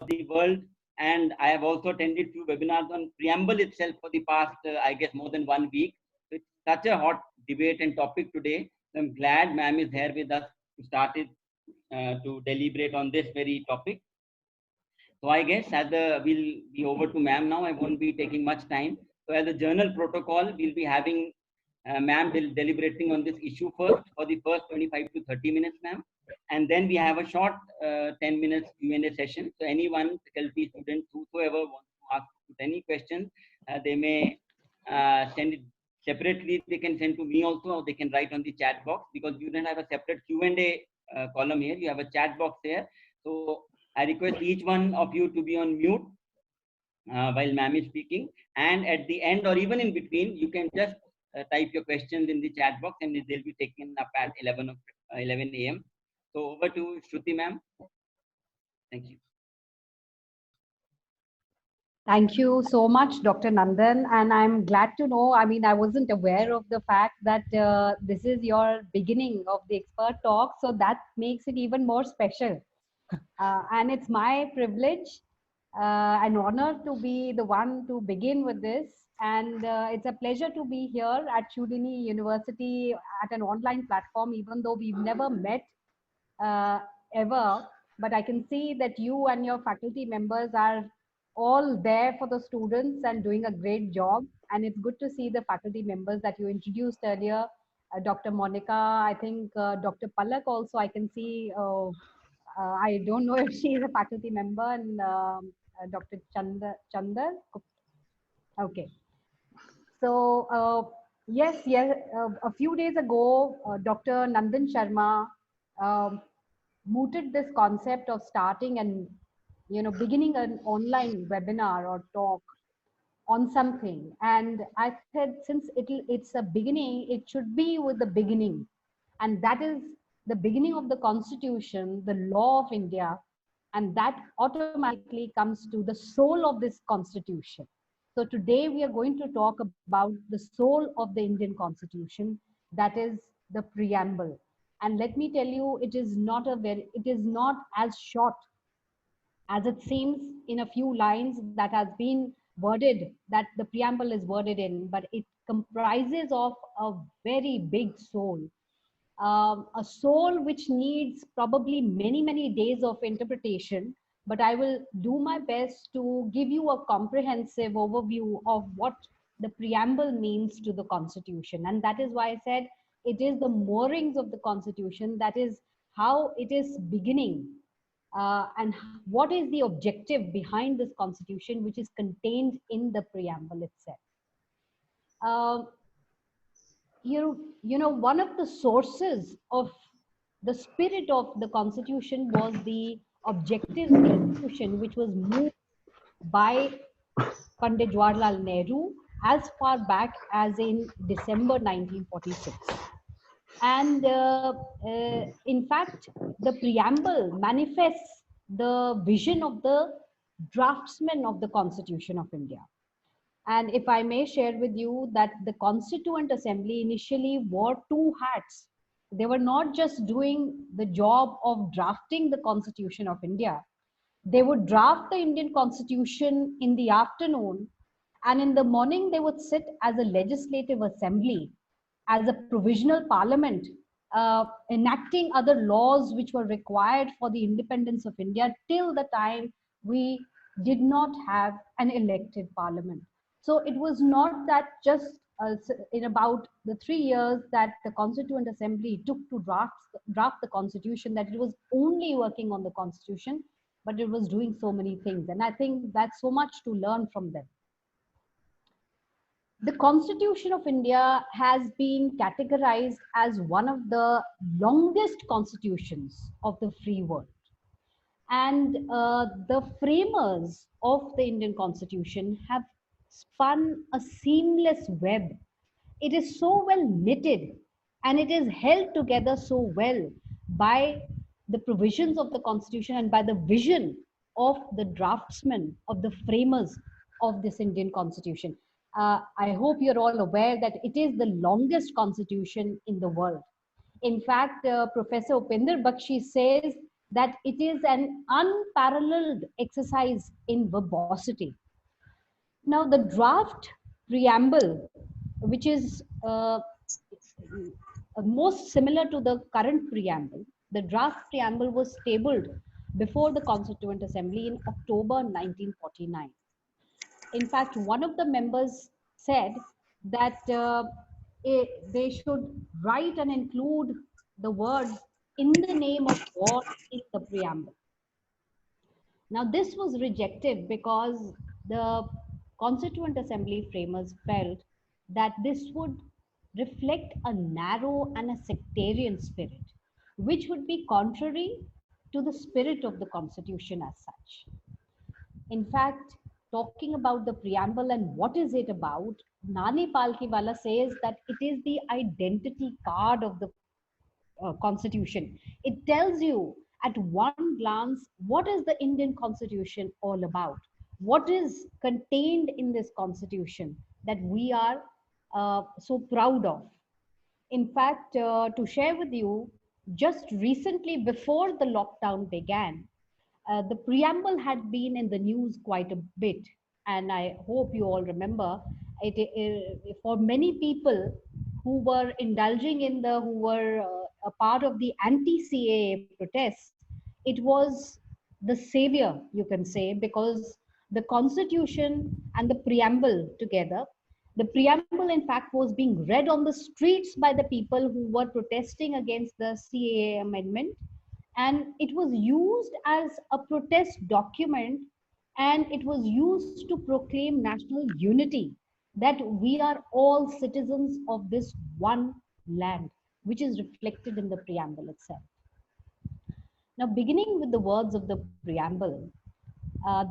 the world. And I have also attended few webinars on preamble itself for the past, I guess, more than 1 week. So it's such a hot debate and topic today. So I'm glad ma'am is here with us to start it, to deliberate on this very topic. So I guess we'll be over to ma'am now. I won't be taking much time. So as a journal protocol, we'll be having ma'am deliberating on this issue first for the first 25 to 30 minutes, ma'am. And then we have a short 10 minutes Q&A session. So anyone, faculty, students, whosoever wants to ask any questions, they may send it separately. They can send to me also, or they can write on the chat box, because you don't have a separate Q&A column here. You have a chat box there. So I request each one of you to be on mute while ma'am is speaking. And at the end or even in between, you can just type your questions in the chat box, and they'll be taken up at 11 a.m. So over to Shruti ma'am. Thank you. Thank you so much, Dr. Nandan. And I'm glad to know, I mean, I wasn't aware of the fact that this is your beginning of the expert talk. So that makes it even more special. And it's my privilege and honor to be the one to begin with this. And it's a pleasure to be here at Shoolini University at an online platform, even though we've never met ever. But I can see that you and your faculty members are all there for the students and doing a great job. And it's good to see the faculty members that you introduced earlier. Dr. Monica, I think Dr. Palak also, I can see, I don't know if she is a faculty member, and Dr. Chandar. Okay. So, yes, a few days ago, Dr. Nandan Sharma um, mooted this concept of starting and beginning an online webinar or talk on something. And I said, since it's a beginning, it should be with the beginning, and that is the beginning of the Constitution, the law of India, and that automatically comes to the soul of this Constitution. So today we are going to talk about the soul of the Indian Constitution, that is the preamble. And let me tell you, it is not as short as it seems in a few lines that has been worded, that the preamble is worded in, but it comprises of a very big soul. A soul which needs probably many days of interpretation, but I will do my best to give you a comprehensive overview of what the preamble means to the Constitution. And that is why I said it is the moorings of the Constitution, that is how it is beginning, and what is the objective behind this Constitution, which is contained in the preamble itself. One of the sources of the spirit of the Constitution was the objectives of the Constitution, which was moved by Pandit Jawaharlal Nehru as far back as in December 1946. And in fact, the preamble manifests the vision of the draftsman of the Constitution of India. And if I may share with you that the Constituent Assembly initially wore two hats. They were not just doing the job of drafting the Constitution of India. They would draft the Indian Constitution in the afternoon, and in the morning they would sit as a legislative assembly, as a provisional parliament, enacting other laws which were required for the independence of India till the time we did not have an elected parliament. So it was not that just in about the 3 years that the Constituent Assembly took to draft the Constitution, that it was only working on the Constitution, but it was doing so many things. And I think that's so much to learn from them. The Constitution of India has been categorized as one of the longest constitutions of the free world. And the framers of the Indian Constitution have spun a seamless web. It is so well knitted, and it is held together so well by the provisions of the Constitution and by the vision of the draftsmen, of the framers of this Indian Constitution. I hope you're all aware that it is the longest constitution in the world. In fact, Professor Upinder Bakshi says that it is an unparalleled exercise in verbosity. Now, the draft preamble, which is most similar to the current preamble, the draft preamble was tabled before the Constituent Assembly in October 1949. In fact, one of the members said that they should write and include the words "in the name of God" in the preamble. Now, this was rejected because the Constituent Assembly framers felt that this would reflect a narrow and a sectarian spirit, which would be contrary to the spirit of the Constitution as such. In fact, talking about the preamble and what is it about, Nani Palkiwala says that it is the identity card of the Constitution. It tells you at one glance what is the Indian Constitution all about, what is contained in this Constitution that we are so proud of. In fact, to share with you, just recently before the lockdown began, the preamble had been in the news quite a bit, and I hope you all remember it for many people who were indulging in who were a part of the anti-CAA protests. It was the savior, you can say, because the Constitution and the preamble together. The preamble, in fact, was being read on the streets by the people who were protesting against the CAA amendment, and it was used as a protest document, and it was used to proclaim national unity, that we are all citizens of this one land, which is reflected in the preamble itself. Now, beginning with the words of the preamble, uh,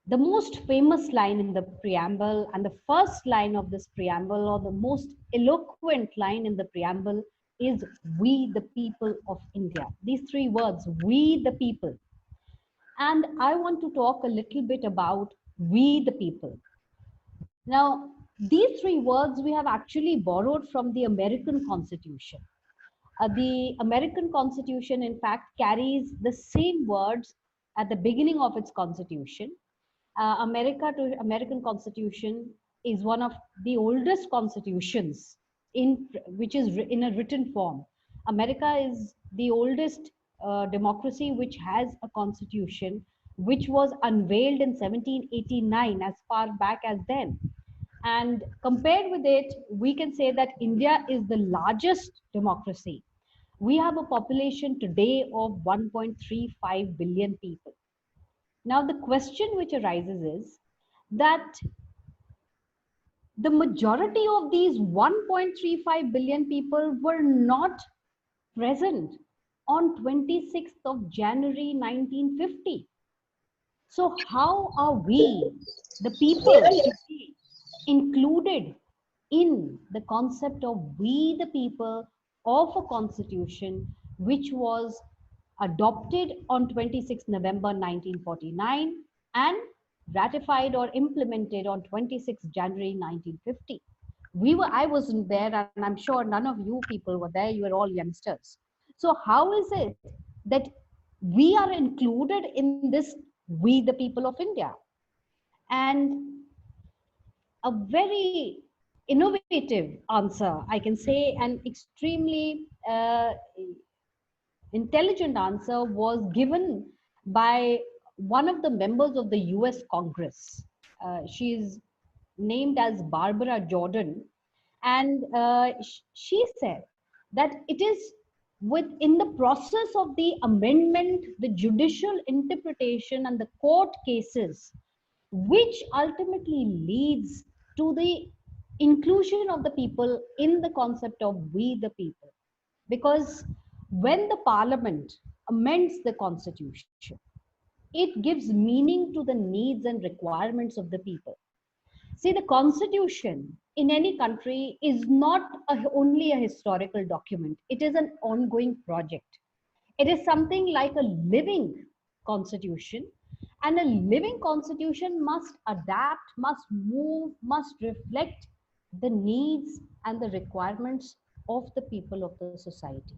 the most famous line in the preamble and the first line of this preamble, or the most eloquent line in the preamble, is "We the people of India." These three words, "We the people." And I want to talk a little bit about "We the people." Now, these three words we have actually borrowed from the American Constitution. The American Constitution, in fact, carries the same words at the beginning of its Constitution. American Constitution is one of the oldest constitutions in which is in a written form. America is the oldest democracy which has a constitution, which was unveiled in 1789, as far back as then. And compared with it, we can say that India is the largest democracy. We have a population today of 1.35 billion people. Now, the question which arises is that the majority of these 1.35 billion people were not present on 26th of January 1950. So, how are we, the people, to be included in the concept of "we the people" of a constitution which was adopted on 26 November 1949 and ratified or implemented on 26 January 1950? I wasn't there, and I'm sure none of you people were there. You were all youngsters. So how is it that we are included in this "we the people of India"? And a very innovative answer, I can say, an extremely intelligent answer was given by one of the members of the US Congress. She's named as Barbara Jordan. And she said that it is within the process of the amendment, the judicial interpretation, and the court cases, which ultimately leads to the inclusion of the people in the concept of "we the people." Because when the parliament amends the constitution, it gives meaning to the needs and requirements of the people. See, the constitution in any country is not only a historical document, it is an ongoing project. It is something like a living constitution, and a living constitution must adapt, must move, must reflect the needs and the requirements of the people of the society.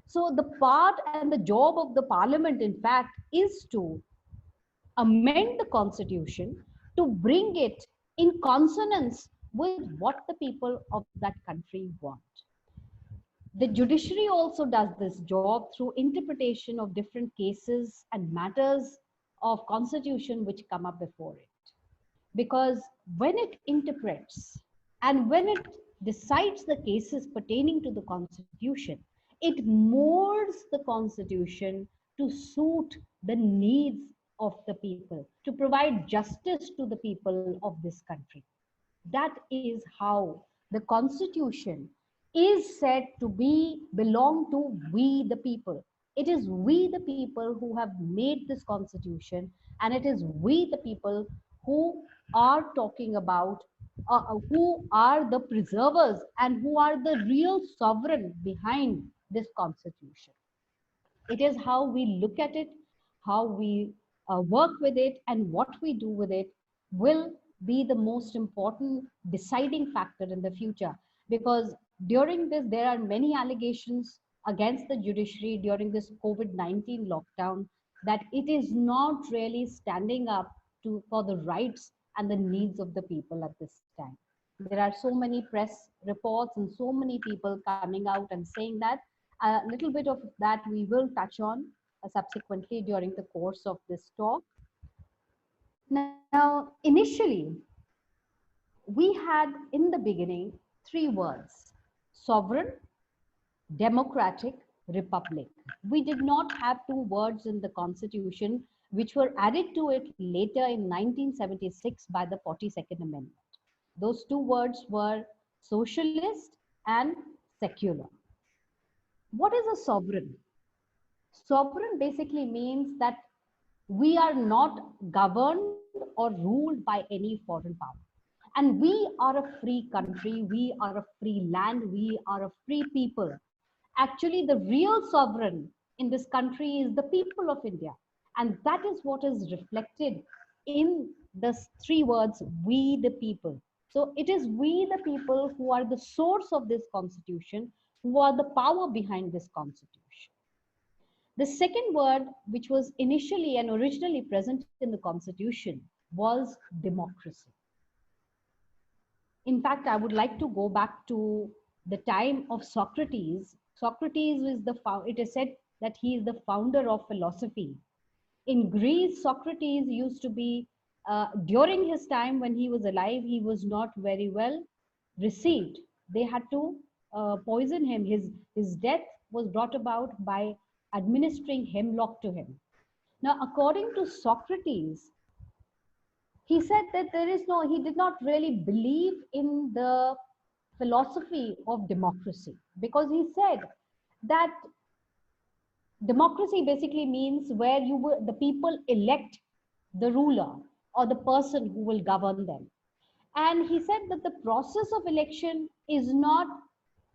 So the part and the job of the parliament, in fact, is to amend the constitution to bring it in consonance with what the people of that country want. The judiciary also does this job through interpretation of different cases and matters of constitution which come up before it. Because when it interprets and when it decides the cases pertaining to the constitution, it molds the constitution to suit the needs of the people, to provide justice to the people of this country. That is how the constitution is said to be belong to we the people. It is we the people who have made this constitution, and it is we the people who are talking about who are the preservers and who are the real sovereign behind this constitution. It is how we look at it, how we work with it, and what we do with it will be the most important deciding factor in the future. Because during this, there are many allegations against the judiciary during this COVID-19 lockdown that it is not really standing up to for the rights and the needs of the people at this time. There are so many press reports and so many people coming out and saying that. A little bit of that we will touch on subsequently during the course of this talk. Now, initially, we had in the beginning three words: sovereign, democratic, republic. We did not have two words in the constitution, which were added to it later in 1976 by the 42nd Amendment. Those two words were socialist and secular. What is a sovereign? Sovereign basically means that we are not governed or ruled by any foreign power. And we are a free country, we are a free land, we are a free people. Actually, the real sovereign in this country is the people of India. And that is what is reflected in the three words, we the people. So it is we the people who are the source of this constitution, who are the power behind this constitution. The second word, which was initially and originally present in the constitution, was democracy. In fact, I would like to go back to the time of Socrates. Socrates is it is said that he is the founder of philosophy. In Greece, Socrates used to be, during his time when he was alive, he was not very well received. They had to poison him. His death was brought about by administering hemlock to him. Now, according to Socrates, he said that he did not really believe in the philosophy of democracy, because he said that democracy basically means where the people elect the ruler or the person who will govern them. And he said that the process of election is not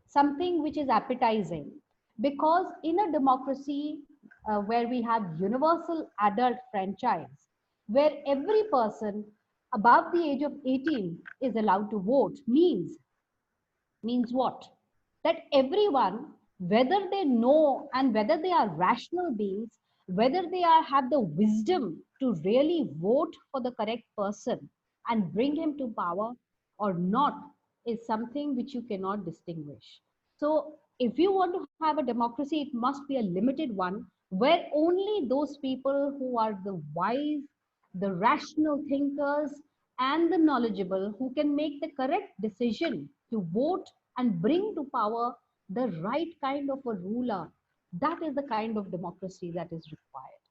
something which is appetizing, because in a democracy where we have universal adult franchise, where every person above the age of 18 is allowed to vote, means what? That everyone, whether they know and whether they are rational beings, whether they have the wisdom to really vote for the correct person and bring him to power or not, is something which you cannot distinguish. So if you want to have a democracy, it must be a limited one where only those people who are the wise, the rational thinkers, and the knowledgeable who can make the correct decision to vote and bring to power the right kind of a ruler. That is the kind of democracy that is required.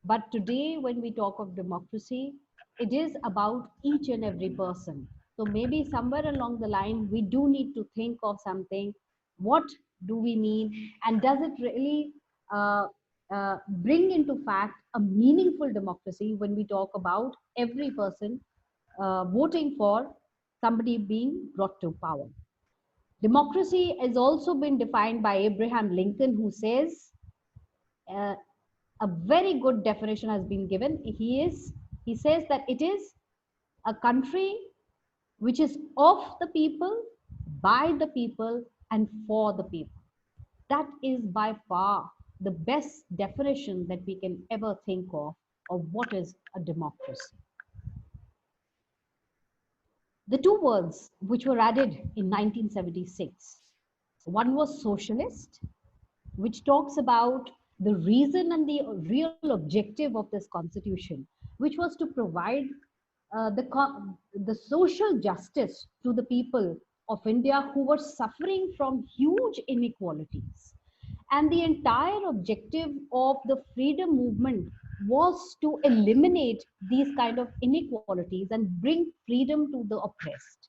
But today, when we talk of democracy, it is about each and every person. So maybe somewhere along the line, we do need to think of something. What do we mean? And does it really bring into fact a meaningful democracy when we talk about every person voting for somebody being brought to power? Democracy has also been defined by Abraham Lincoln, who says, uh, a very good definition has been given. He says that it is a country which is of the people, by the people, and for the people. That is by far the best definition that we can ever think of what is a democracy. The two words which were added in 1976, one was socialist, which talks about the reason and the real objective of this constitution, which was to provide the social justice to the people of India who were suffering from huge inequalities. And the entire objective of the freedom movement was to eliminate these kind of inequalities and bring freedom to the oppressed.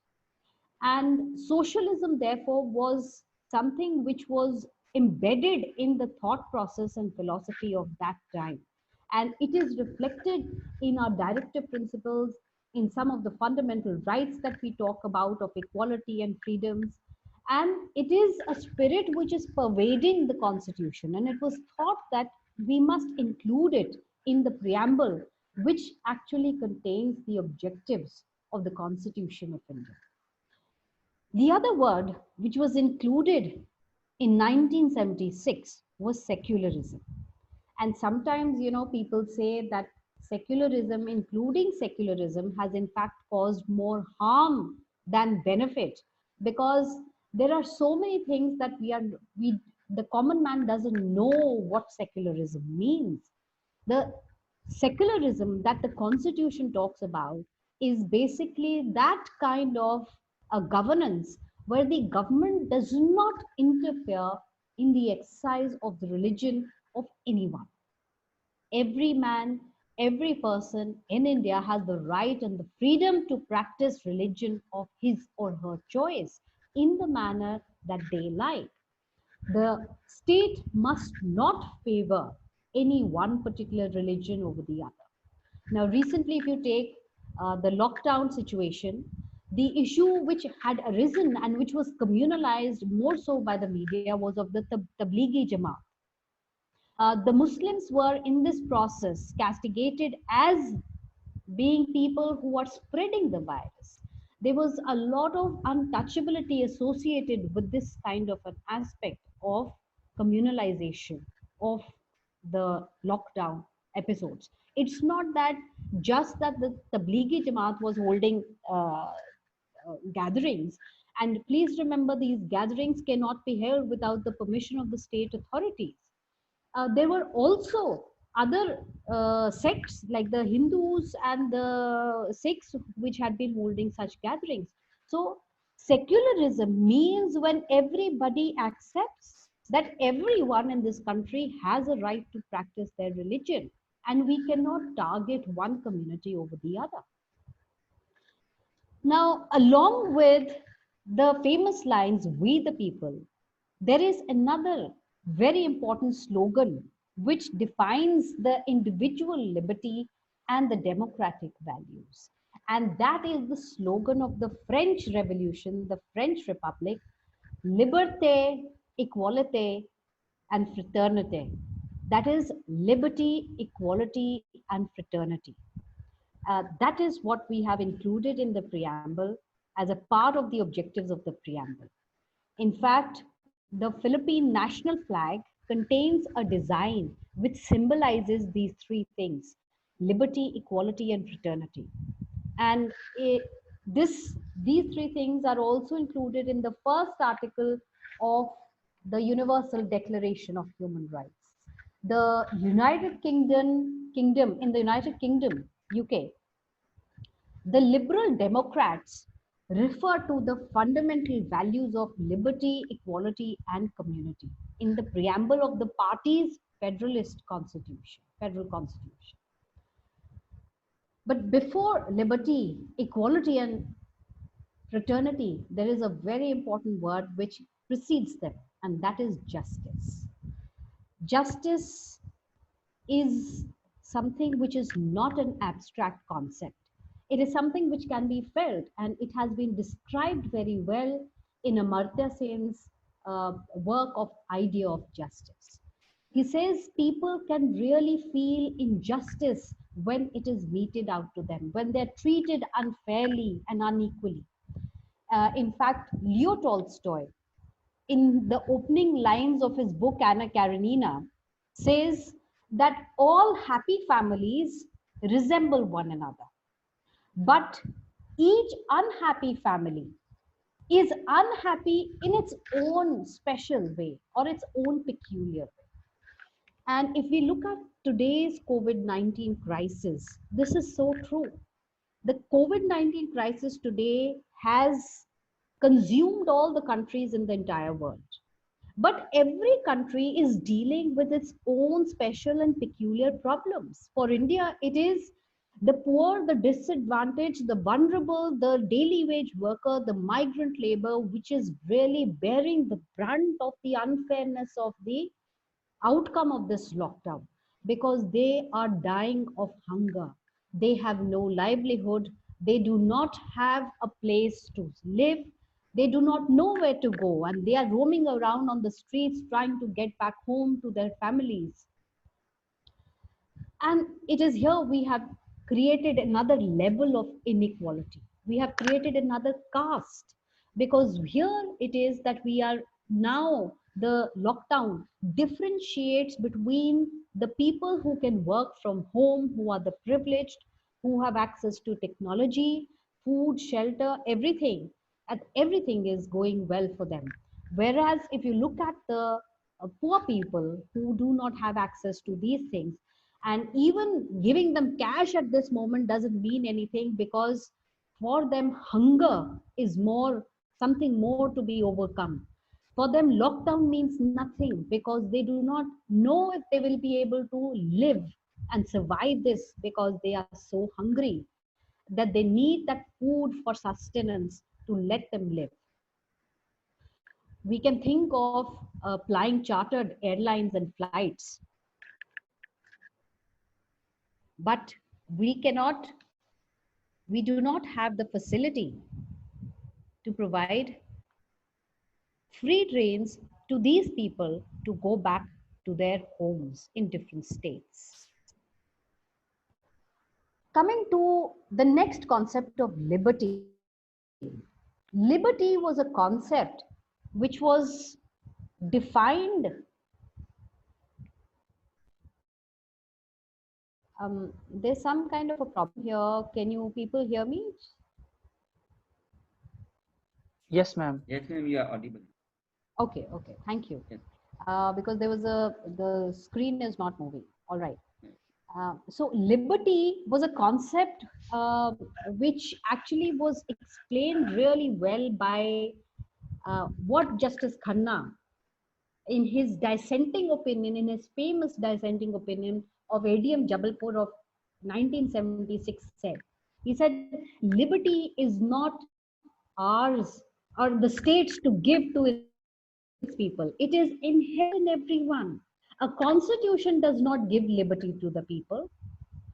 And socialism, therefore, was something which was embedded in the thought process and philosophy of that time. And it is reflected in our directive principles, in some of the fundamental rights that we talk about of equality and freedoms. And it is a spirit which is pervading the Constitution. And it was thought that we must include it in the preamble, which actually contains the objectives of the Constitution of India. The other word which was included in 1976 was secularism. And sometimes, people say that secularism, including secularism, has in fact caused more harm than benefit, because there are so many things that the common man doesn't know what secularism means. The secularism that the Constitution talks about is basically that kind of a governance where the government does not interfere in the exercise of the religion of anyone. Every man, every person in India has the right and the freedom to practice religion of his or her choice in the manner that they like. The state must not favor any one particular religion over the other. Now, recently, if you take the lockdown situation, the issue which had arisen and which was communalized more so by the media was of the Tablighi Jamaat. The Muslims were in this process castigated as being people who are spreading the virus. There was a lot of untouchability associated with this kind of an aspect of communalization of the lockdown episodes. It's not that just that the Tablighi Jamaat was holding gatherings. And please remember, these gatherings cannot be held without the permission of the state authorities. There were also other sects like the Hindus and the Sikhs which had been holding such gatherings. So, secularism means when everybody accepts that everyone in this country has a right to practice their religion, and we cannot target one community over the other. Now, along with the famous lines, "We the people," there is another very important slogan which defines the individual liberty and the democratic values. And that is the slogan of the French Revolution, the French Republic: liberté, equalité, and fraternité. That is liberty, equality, and fraternity. That is what we have included in the preamble as a part of the objectives of the preamble. In fact, the Philippine national flag contains a design which symbolizes these three things: liberty, equality, and fraternity. And these three things are also included in the first article of the Universal Declaration of Human Rights. The in the United Kingdom, UK, the Liberal Democrats refer to the fundamental values of liberty, equality, and community in the preamble of the party's Federalist Constitution, Federal Constitution. But before liberty, equality, and fraternity, there is a very important word which precedes them, and that is justice. Justice is something which is not an abstract concept. It is something which can be felt, and it has been described very well in Amartya Sen's work of Idea of Justice. He says people can really feel injustice when it is meted out to them, when they're treated unfairly and unequally. In fact, Leo Tolstoy, in the opening lines of his book, Anna Karenina, says that all happy families resemble one another. But each unhappy family is unhappy in its own special way or its own peculiar way. And if we look at today's COVID 19 crisis, this is so true. The COVID 19 crisis today has consumed all the countries in the entire world. But every country is dealing with its own special and peculiar problems. For India, it is the poor, the disadvantaged, the vulnerable, the daily wage worker, the migrant labor, which is really bearing the brunt of the unfairness of the outcome of this lockdown, because they are dying of hunger. They have no livelihood. They do not have a place to live. They do not know where to go, and they are roaming around on the streets trying to get back home to their families. And it is here we have created another level of inequality. We have created another caste, because here it is that we are now, the lockdown differentiates between the people who can work from home, who are the privileged, who have access to technology, food, shelter, everything, and everything is going well for them. Whereas if you look at the poor people who do not have access to these things, and even giving them cash at this moment doesn't mean anything, because for them hunger is more, something more to be overcome. For them lockdown means nothing, because they do not know if they will be able to live and survive this, because they are so hungry that they need that food for sustenance to let them live. We can think of flying chartered airlines and flights, but we cannot, we do not have the facility to provide free trains to these people to go back to their homes in different states. Coming to the next concept of liberty. Liberty was a concept which was defined. There's some kind of a problem here. Can you people hear me? Yes, ma'am. Yes, ma'am, you are audible. Okay, okay, thank you. Yes. Because there was the screen is not moving. All right. Yes. So liberty was a concept which actually was explained really well by what Justice Khanna, in his dissenting opinion, in his famous dissenting opinion of ADM Jabalpur of 1976 said. He said, liberty is not ours or the states to give to its people. It is inherent in everyone. A constitution does not give liberty to the people.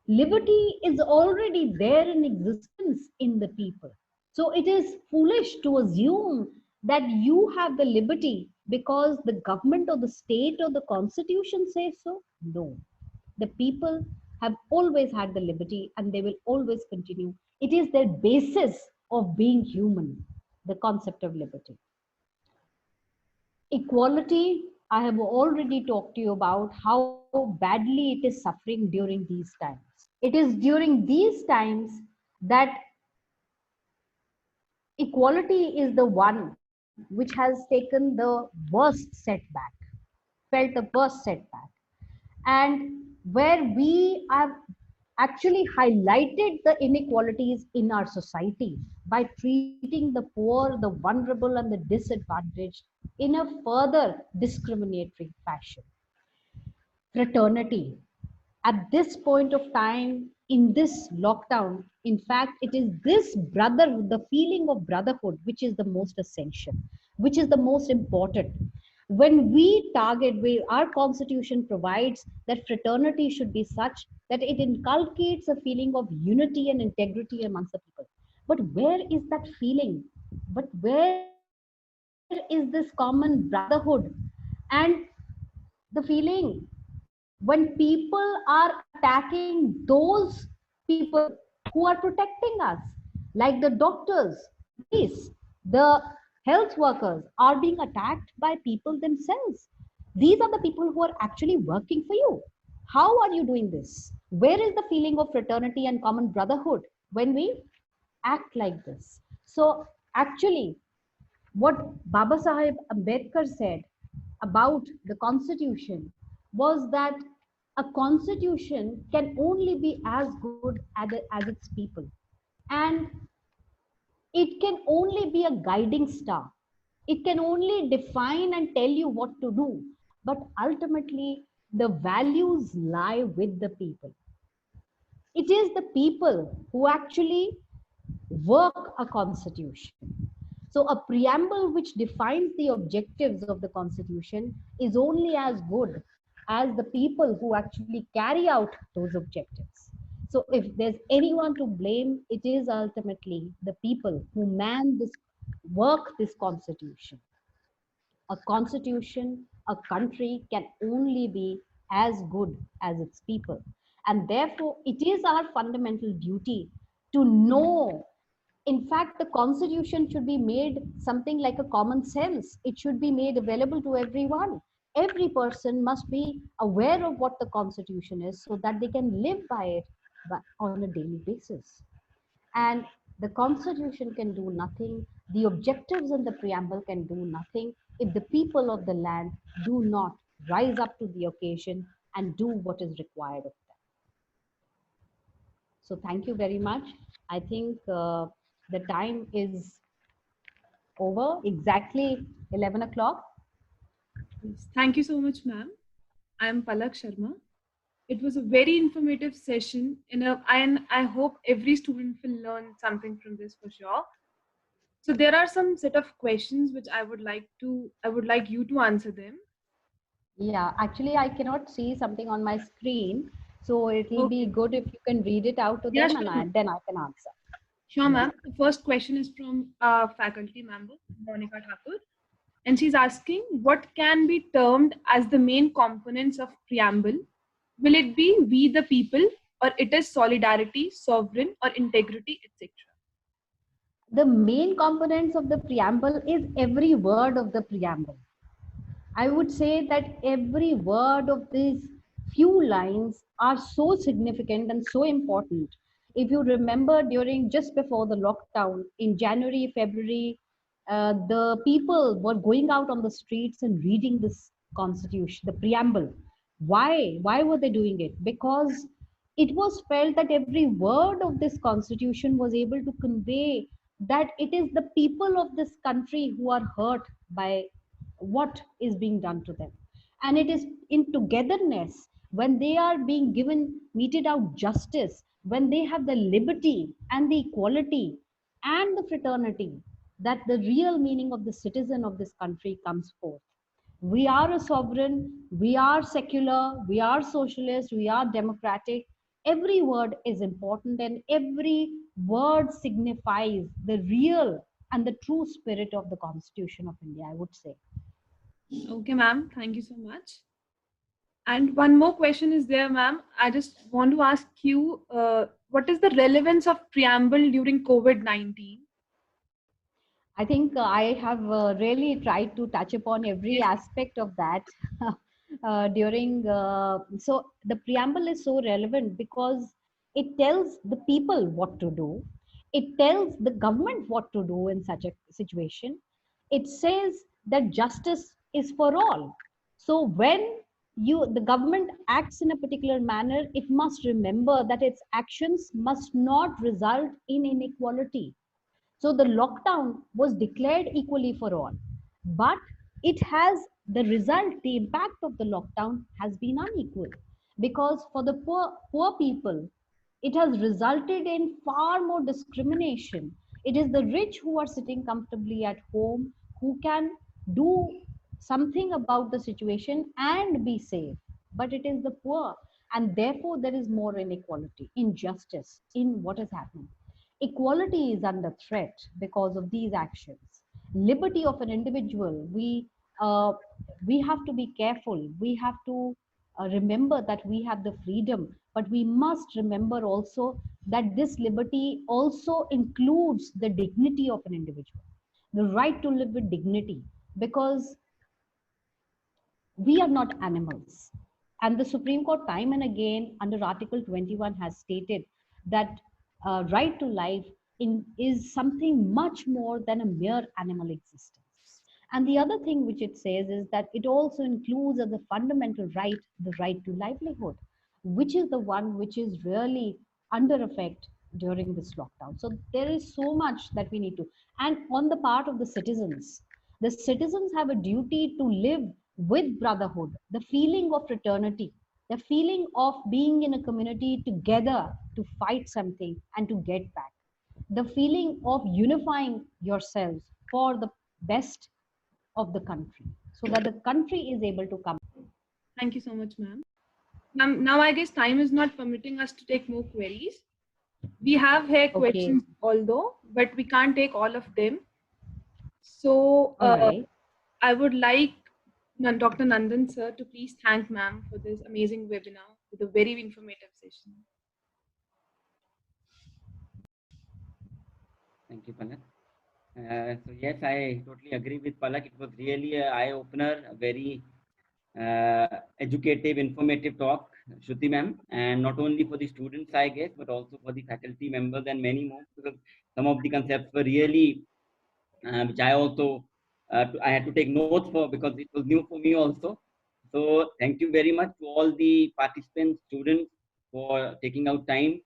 Liberty is already there in existence in the people. So it is foolish to assume that you have the liberty because the government or the state or the constitution says so. No. The people have always had the liberty and they will always continue. It is their basis of being human, the concept of liberty. Equality, I have already talked to you about how badly it is suffering during these times. It is during these times that equality is the one which has taken the worst setback, felt the worst setback, and where we have actually highlighted the inequalities in our society by treating the poor, the vulnerable, and the disadvantaged in a further discriminatory fashion. Fraternity. At this point of time, in this lockdown, in fact, it is this brotherhood, the feeling of brotherhood, which is the most essential, which is the most important. When we target, our constitution provides that fraternity should be such that it inculcates a feeling of unity and integrity amongst the people. But where is that feeling? But where is this common brotherhood and the feeling when people are attacking those people who are protecting us, like the doctors, the police, the Health workers are being attacked by people themselves. These are the people who are actually working for you. How are you doing this? Where is the feeling of fraternity and common brotherhood when we act like this? So, actually, what Baba Sahib Ambedkar said about the constitution was that a constitution can only be as good as its people, and it can only be a guiding star. It can only define and tell you what to do, but ultimately the values lie with the people. It is the people who actually work a constitution. So a preamble which defines the objectives of the constitution is only as good as the people who actually carry out those objectives. So if there's anyone to blame, it is ultimately the people who work this constitution. A constitution, a country can only be as good as its people. And therefore, it is our fundamental duty to know. In fact, the constitution should be made something like a common sense. It should be made available to everyone. Every person must be aware of what the constitution is so that they can live by it on a daily basis. And the constitution can do nothing, the objectives in the preamble can do nothing if the people of the land do not rise up to the occasion and do what is required of them. So thank you very much. I think the time is over, exactly 11 o'clock. Yes. Thank you so much, ma'am. I'm Palak Sharma. It was a very informative session, and I hope every student will learn something from this for sure. So there are some set of questions which I would like you to answer them. Yeah, actually, I cannot see something on my screen, so it will be good if you can read it out to them, sure. and then I can answer. Sure, ma'am. The first question is from a faculty member, Monica Thakur, and she's asking, what can be termed as the main components of preamble? Will it be we the people, or it is solidarity, sovereign, or integrity, etc.? The main components of the preamble is every word of the preamble. I would say that every word of these few lines are so significant and so important. If you remember, during just before the lockdown in January, February, the people were going out on the streets and reading this constitution, the preamble. Why? Why were they doing it? Because it was felt that every word of this constitution was able to convey that it is the people of this country who are hurt by what is being done to them, and it is in togetherness, when they are being given meted out justice, when they have the liberty and the equality and the fraternity, that the real meaning of the citizen of this country comes forth. We are a sovereign, we are secular, we are socialist, we are democratic. Every word is important, and every word signifies the real and the true spirit of the Constitution of India, I would say. Okay, ma'am. Thank you so much. And one more question is there, ma'am. I just want to ask you, what is the relevance of preamble during COVID-19? I think I have really tried to touch upon every aspect of that during. So the preamble is so relevant because it tells the people what to do. It tells the government what to do in such a situation. It says that justice is for all. So when the government acts in a particular manner, it must remember that its actions must not result in inequality. So the lockdown was declared equally for all, but it has the result, the impact of the lockdown has been unequal, because for the poor people, it has resulted in far more discrimination. It is the rich who are sitting comfortably at home who can do something about the situation and be safe, but it is the poor, and therefore there is more inequality, injustice in what is happening. Equality is under threat because of these actions. Liberty of an individual, we have to be careful. We have to remember that we have the freedom, but we must remember also that this liberty also includes the dignity of an individual. the right to live with dignity, because we are not animals. And the Supreme Court, time and again, under Article 21, has stated that right to life is something much more than a mere animal existence. And the other thing which it says is that it also includes as a fundamental right the right to livelihood, which is the one which is really under effect during this lockdown. So there is so much that we need to. And on the part of the citizens have a duty to live with brotherhood, the feeling of fraternity, the feeling of being in a community together to fight something and to get back, the feeling of unifying yourselves for the best of the country, so that the country is able to come. Thank you so much, ma'am. Now I guess time is not permitting us to take more queries. We have here Okay. questions although, but we can't take all of them. So All right. I would like Dr. Nandan sir to please thank ma'am for this amazing webinar with a very informative session. Thank you, Palak. So yes, I totally agree with Palak. It was really an eye-opener, a very educative, informative talk, Shruti ma'am, and not only for the students, I guess, but also for the faculty members and many more, because some of the concepts were really, which I also, I had to take notes for because it was new for me also. So thank you very much to all the participants, students, for taking out time.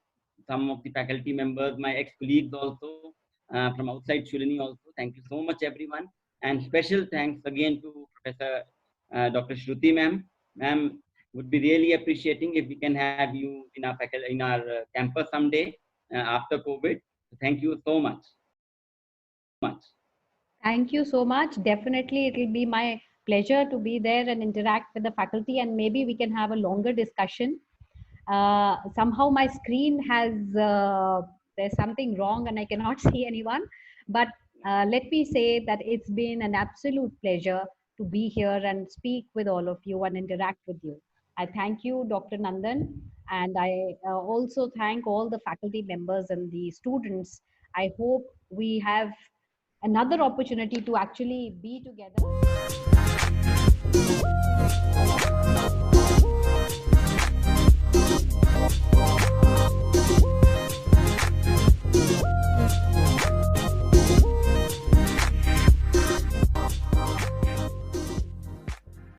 Some of the faculty members, my ex-colleagues also, from outside Shulini also. Thank you so much, everyone. And special thanks again to Professor Dr. Shruti ma'am. Ma'am, would be really appreciating if we can have you in our faculty, in our campus someday after COVID. Thank you so much. Thank you so much. Definitely, it will be my pleasure to be there and interact with the faculty, and maybe we can have a longer discussion. Somehow my screen has, there's something wrong and I cannot see anyone. But let me say that it's been an absolute pleasure to be here and speak with all of you and interact with you. I thank you, Dr. Nandan, and I also thank all the faculty members and the students. I hope we have another opportunity to actually be together.